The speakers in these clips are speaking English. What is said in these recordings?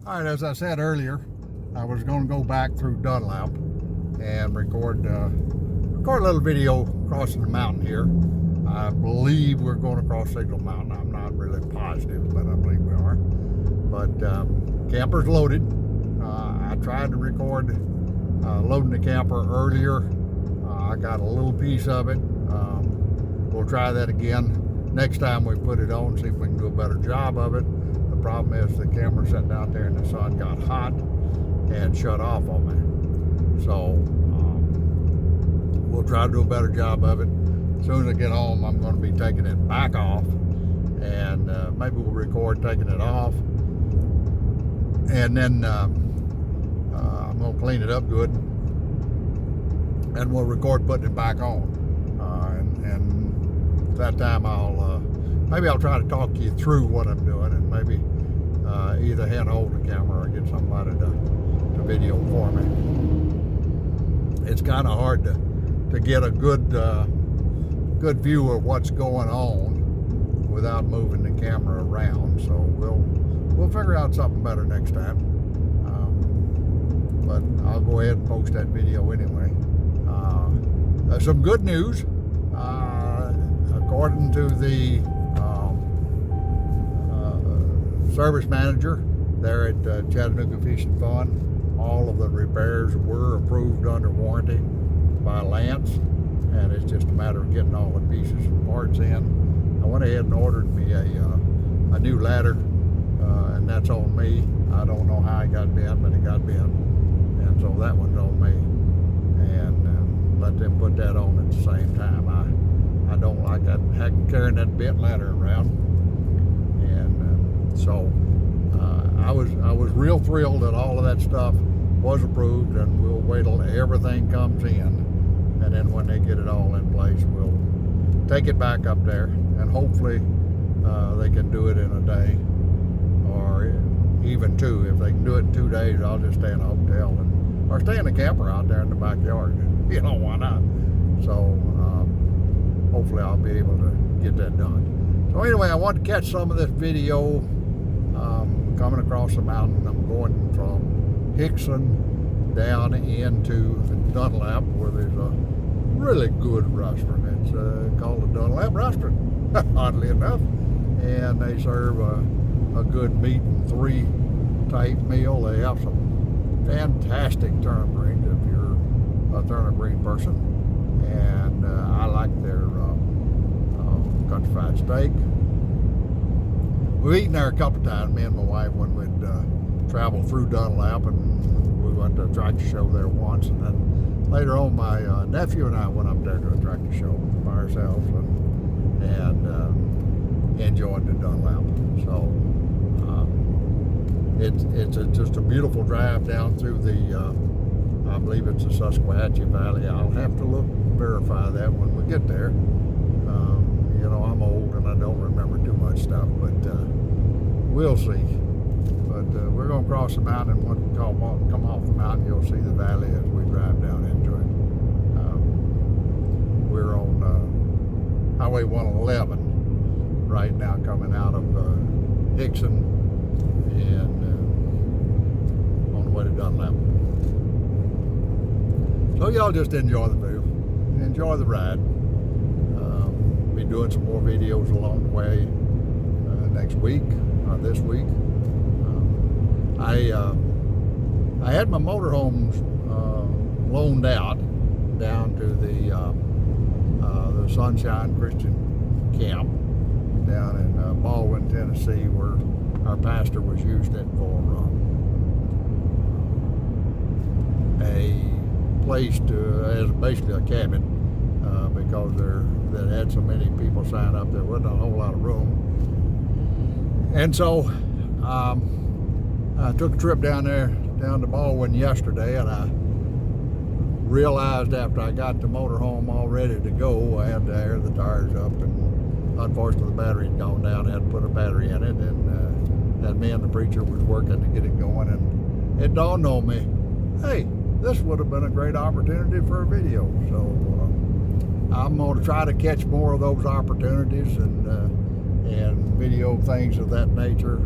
All right, as I said earlier, I was going to go back through Dunlap and record a little video crossing the mountain here. I believe we're going to cross Signal Mountain. I'm not really positive, but I believe we are. But camper's loaded. I tried to record loading the camper earlier. I got a little piece of it. We'll try that again next time we put it on, see if we can do a better job of it. The problem is the camera sitting out there in the sun got hot and shut off on me. So we'll try to do a better job of it. As soon as I get home, I'm going to be taking it back off, and maybe we'll record taking it off, and then I'm going to clean it up good, and we'll record putting it back on. And that time maybe I'll try to talk you through what I'm doing, and maybe either hand hold the camera or get somebody to video for me. It's kind of hard to get a good view of what's going on without moving the camera around. So we'll figure out something better next time. But I'll go ahead and post that video anyway. Some good news. According to the service manager there at Chattanooga Fishing Fund, all of the repairs were approved under warranty by Lance, and it's just a matter of getting all the pieces and parts in. I went ahead and ordered me a new ladder, and that's on me. I don't know how it got bent, but it got bent, and so that one's on me. And let them put that on at the same time. I don't like that carrying that bent ladder around, and so I was real thrilled that all of that stuff was approved, and we'll wait till everything comes in. And then when they get it all in place, we'll take it back up there, and hopefully they can do it in a day or even two. If they can do it in 2 days, I'll just stay in a hotel or stay in a camper out there in the backyard. You know, why not? So hopefully I'll be able to get that done. So anyway, I want to catch some of this video coming across the mountain. I'm going from Hixson down into Dunlap, where there's a really good restaurant. It's called the Dunlap Restaurant, oddly enough, and they serve a good meat and three type meal. They have some fantastic turnip greens if you're a turnip green person, and I like their country fried steak. We've eaten there a couple times, me and my wife, when we'd travel through Dunlap, and we went to a tractor show there once, and then later on my nephew and I went up there to a tractor show by ourselves and enjoyed the Dunlap. So it's just a beautiful drive down through the I believe it's the Susquehanna Valley. I'll have to verify that when we get there. You know, I'm old and I don't remember too much stuff, but we'll see. But we're going to cross the mountain, and when we come off the mountain, you'll see the valley as we drive down into it. We're on Highway 111 right now, coming out of Hixson and on the way to Dunlap. So y'all just enjoy the view, enjoy the ride. Be doing some more videos along the way next week, this week. I had my motorhomes loaned out down to the Sunshine Christian Camp down in Baldwin, Tennessee, where our pastor was using it for a place as basically a cabin, because that had so many people sign up, there wasn't a whole lot of room. And so I took a trip down to Baldwin yesterday, and I realized after I got the motorhome all ready to go, I had to air the tires up, and unfortunately the battery had gone down. I had to put a battery in it, and me and the preacher was working to get it going, and it dawned on me, hey, this would have been a great opportunity for a video. So I'm going to try to catch more of those opportunities and video things of that nature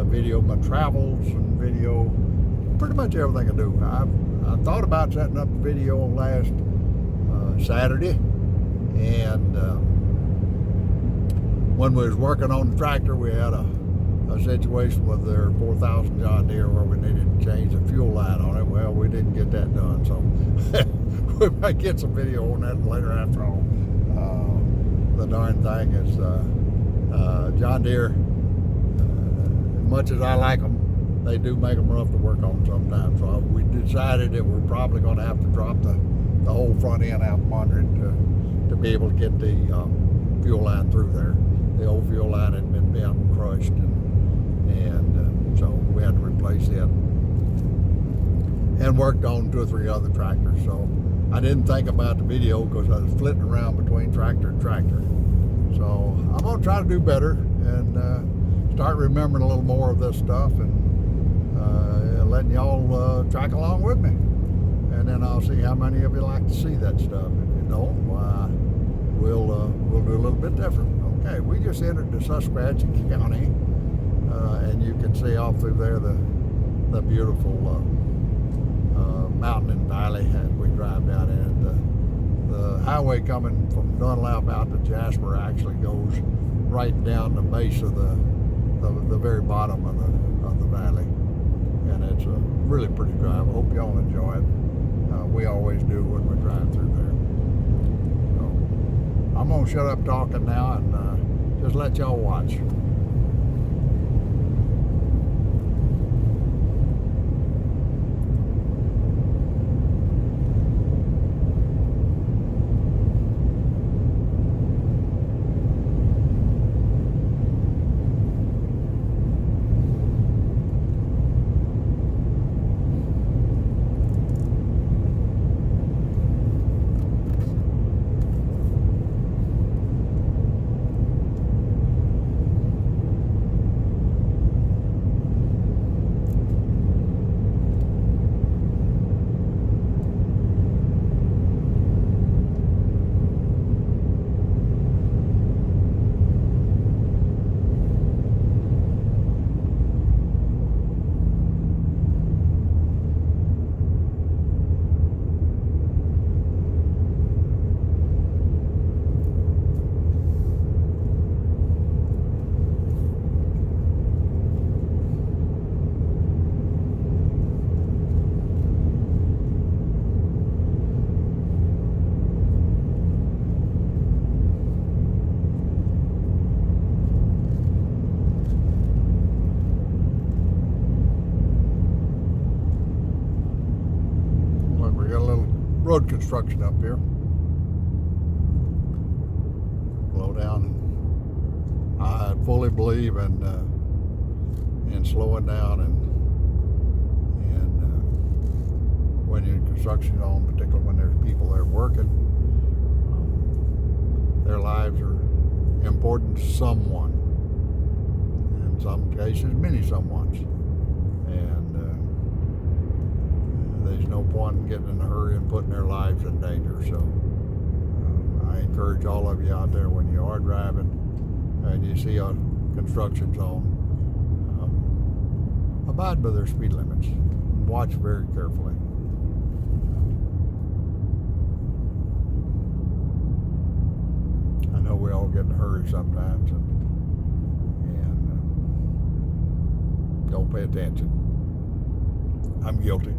video my travels, and video pretty much everything I do. I thought about setting up a video last Saturday, and when we was working on the tractor, we had a situation with their 4000 John Deere where we needed to change the fuel line on it. Well, we didn't get that done, so we might get some video on that later after all. The darn thing is John Deere, as much as I like them, they do make them rough to work on sometimes. So we decided that we're probably going to have to drop the whole front end out from under it to be able to get the fuel line through there. The old fuel line had been bent and crushed, and so we had to replace it. And worked on 2 or 3 other tractors. So I didn't think about the video because I was flitting around between tractor and tractor. So I'm going to try to do better and start remembering a little more of this stuff, and letting y'all track along with me. And then I'll see how many of you like to see that stuff. If you don't, we'll do a little bit different. Okay, we just entered the Susquehanna County, and you can see off through there the beautiful mountain and valley as we drive down in. The highway coming from Dunlap out to Jasper actually goes right down the base of the very bottom of the valley, and it's a really pretty drive. I hope y'all enjoy it. We always do when we drive through there. So I'm gonna shut up talking now and just let y'all watch. Road construction up here. Slow down. I fully believe in slowing down and when you're in construction zone, particularly when there's people there working, their lives are important to someone. In some cases, many someones. And there's no point in getting in a hurry and putting their lives in danger. So I encourage all of you out there, when you are driving and you see a construction zone, abide by their speed limits. Watch very carefully. I know we all get in a hurry sometimes and don't pay attention. I'm guilty.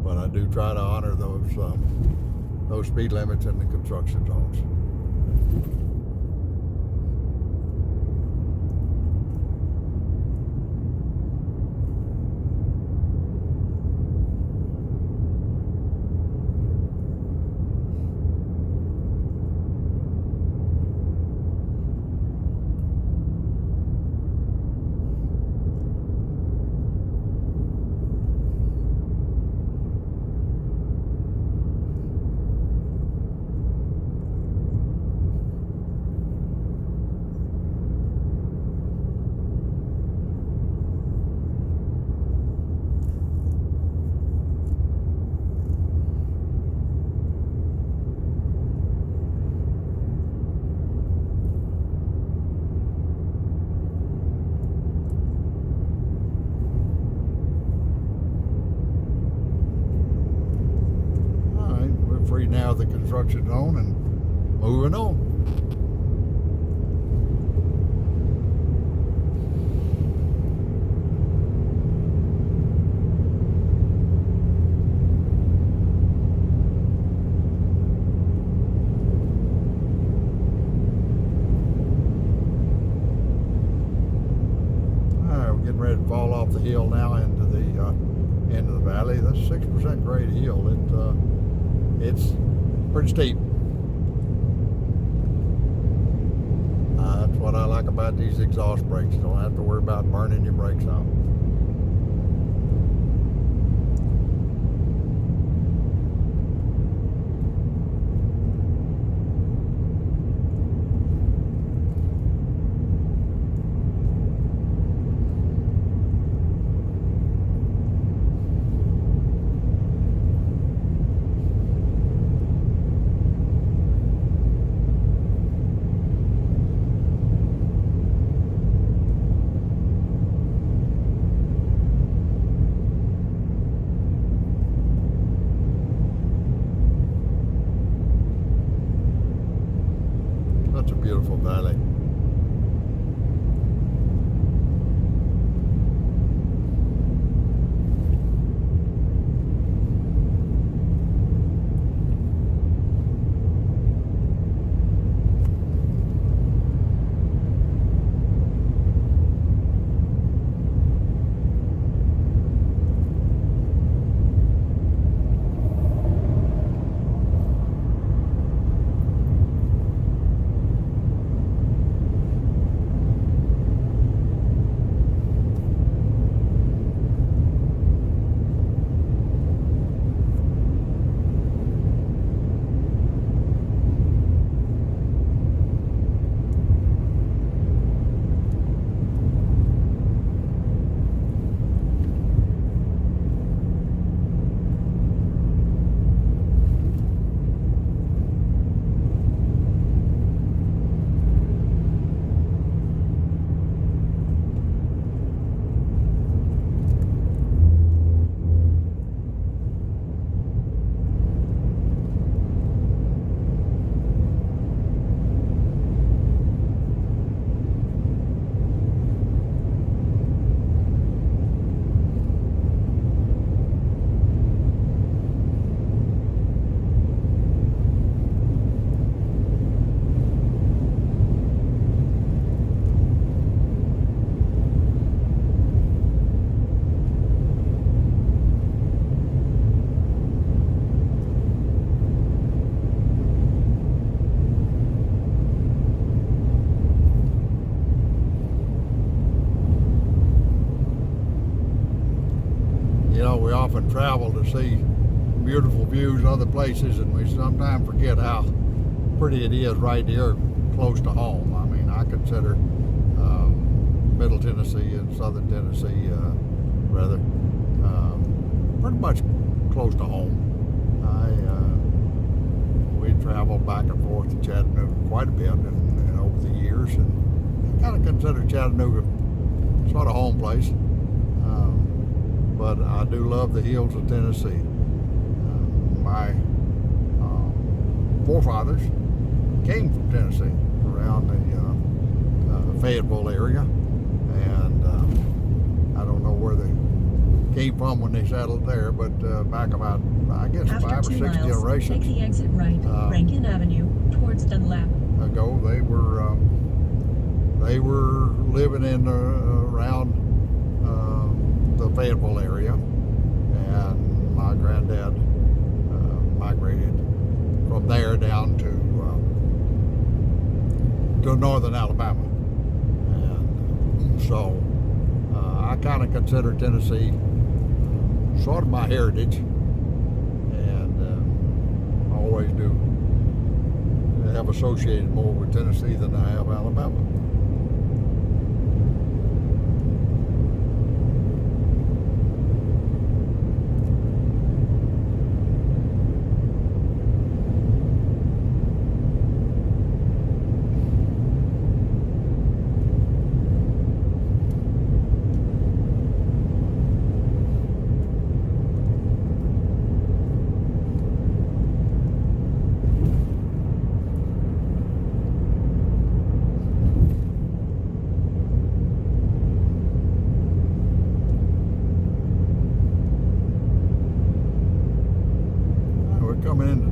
But I do try to honor those speed limits in the construction zones. we now the construction zone and moving on. Getting ready to fall off the hill now into the valley. That's 6% grade hill. It's pretty steep. That's what I like about these exhaust brakes. You don't have to worry about burning your brakes out. Such a beautiful valley. We often travel to see beautiful views in other places, and we sometimes forget how pretty it is right here close to home. I mean, I consider Middle Tennessee and Southern Tennessee pretty much close to home. We travel back and forth to Chattanooga quite a bit and over the years, and kind of consider Chattanooga sort of home place. But I do love the hills of Tennessee. My forefathers came from Tennessee, around the Fayetteville area, and I don't know where they came from when they settled there, but back about, I guess, After 5 or 6 miles, generations. Take the exit right, Rankin Avenue, towards Dunlap. Ago, they were living in around the Fayetteville area, and my granddad migrated from there down to northern Alabama, and so I kind of consider Tennessee sort of my heritage, and always do have associated more with Tennessee than I have Alabama.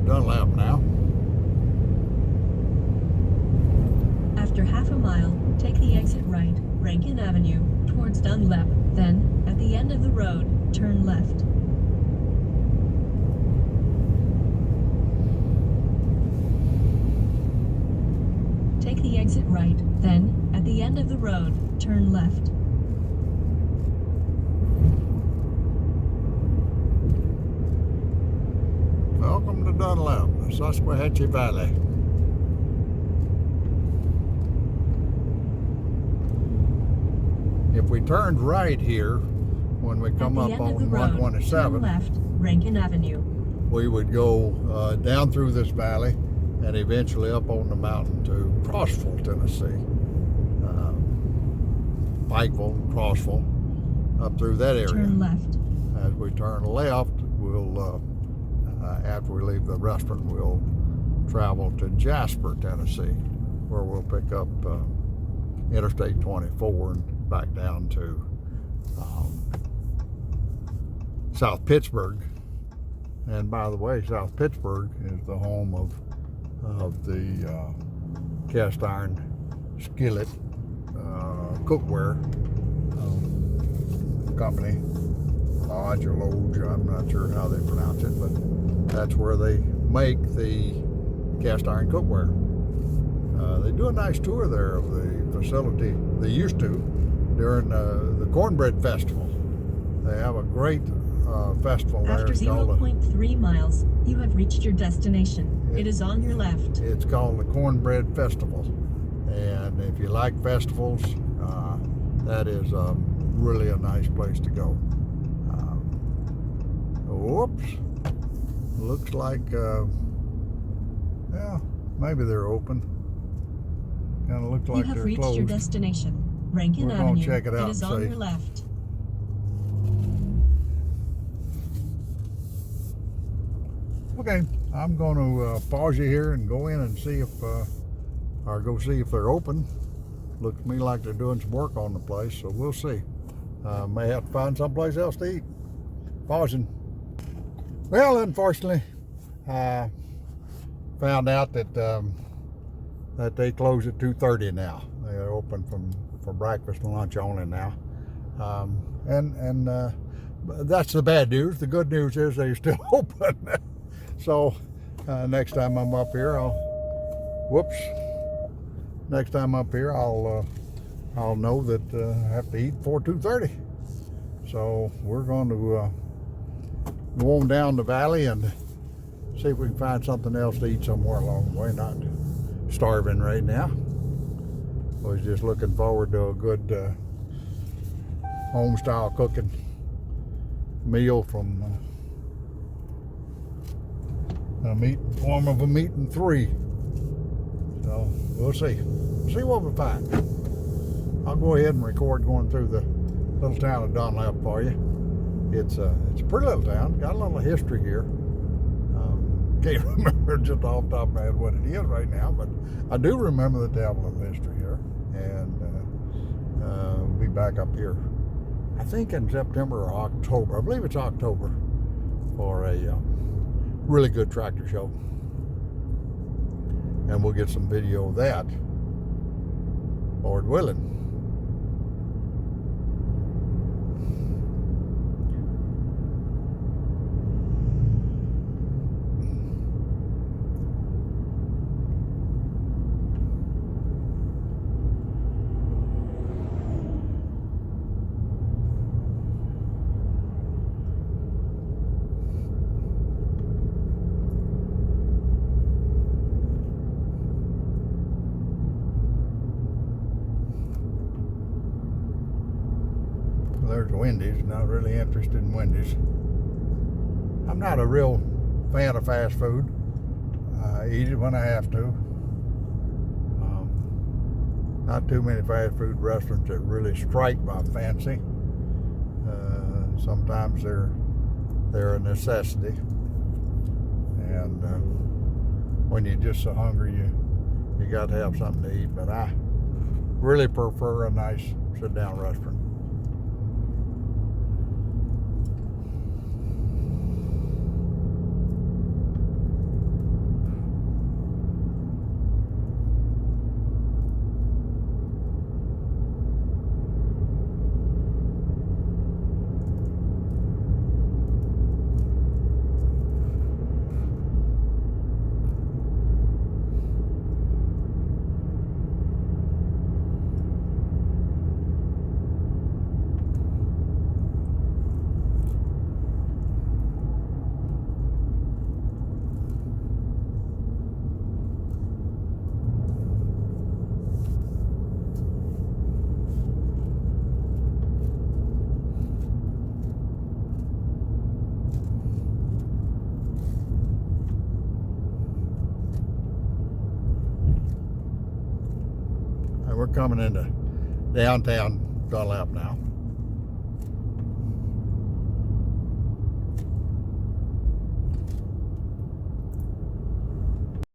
Dunlap now. After half a mile, take the exit right, Rankin Avenue, towards Dunlap. Then, at the end of the road, turn left. Take the exit right, then, at the end of the road, turn left. Welcome to Dunlap, the Susquehanna Valley. If we turned right here, when we come up on 127, turn left, Rankin Avenue. we would go down through this valley and eventually up on the mountain to Crossville, Tennessee. Pikeville, Crossville, up through that area. Turn left. As we turn left, we'll, after we leave the restaurant, we'll travel to Jasper, Tennessee, where we'll pick up Interstate 24 and back down to South Pittsburgh. And by the way, South Pittsburgh is the home of the cast iron skillet cookware company, Lodge or Loge, I'm not sure how they pronounce it, but that's where they make the cast iron cookware. They do a nice tour there of the facility. They used to during the Cornbread Festival. They have a great festival there. After 0.3 miles, you have reached your destination. It is on your left. It's called the Cornbread Festival. And if you like festivals, that is really a nice place to go. Whoops. Looks like, yeah, maybe they're open. Kind of looks like they're closed. You have reached your destination. Rankin Avenue. We're going to check it out. It is on your left. Okay, I'm going to pause you here and go in and see if, or go see if they're open. Looks to me like they're doing some work on the place, so we'll see. May have to find someplace else to eat. Pausing. Well, unfortunately, I found out that that they close at 2:30 now. They're open for breakfast and lunch only now. And that's the bad news. The good news is they're still open. So next time I'm up here, next time up here, I'll know that I have to eat before 2:30. So we're going to go on down the valley and see if we can find something else to eat somewhere along the way. Not starving right now. I was just looking forward to a good home style cooking meal from a form of a meat and three. So we'll see what we find. I'll go ahead and record going through the little town of Dunlap for you. It's a pretty little town. Got a little history here. Can't remember just off the top of my head what it is right now, but I do remember that they have a little history here. And we'll be back up here, I think in September or October. I believe it's October, for a really good tractor show. And we'll get some video of that, Lord willing. There's Wendy's. Not really interested in Wendy's. I'm not a real fan of fast food. I eat it when I have to. Not too many fast food restaurants that really strike my fancy. Sometimes they're a necessity, and when you're just so hungry, you got to have something to eat. But I really prefer a nice sit-down restaurant. we're coming into downtown Dunlap now.